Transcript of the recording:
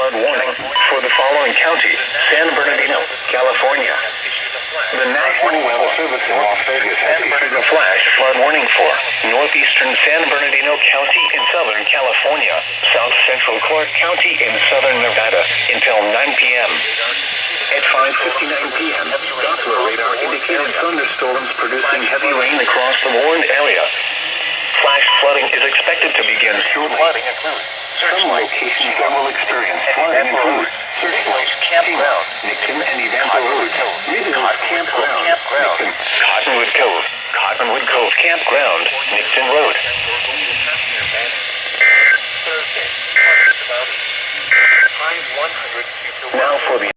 flood warning for the following counties: San Bernardino, California. The National Weather Service in Las Vegas has issued a flash flood warning for northeastern San Bernardino County in southern California, south central Clark County in southern Nevada until 9 p.m. At 5:59 p.m., Doppler radar indicated thunderstorms producing heavy rain across the warned area. Flash flooding is expected to begin shortly. Some locations that will experience flooding include Searchlight, Campground, Nixon and Evento Roads, Midland Campground, Nixon, Cottonwood Cove Campground, Nixon Road. Now for the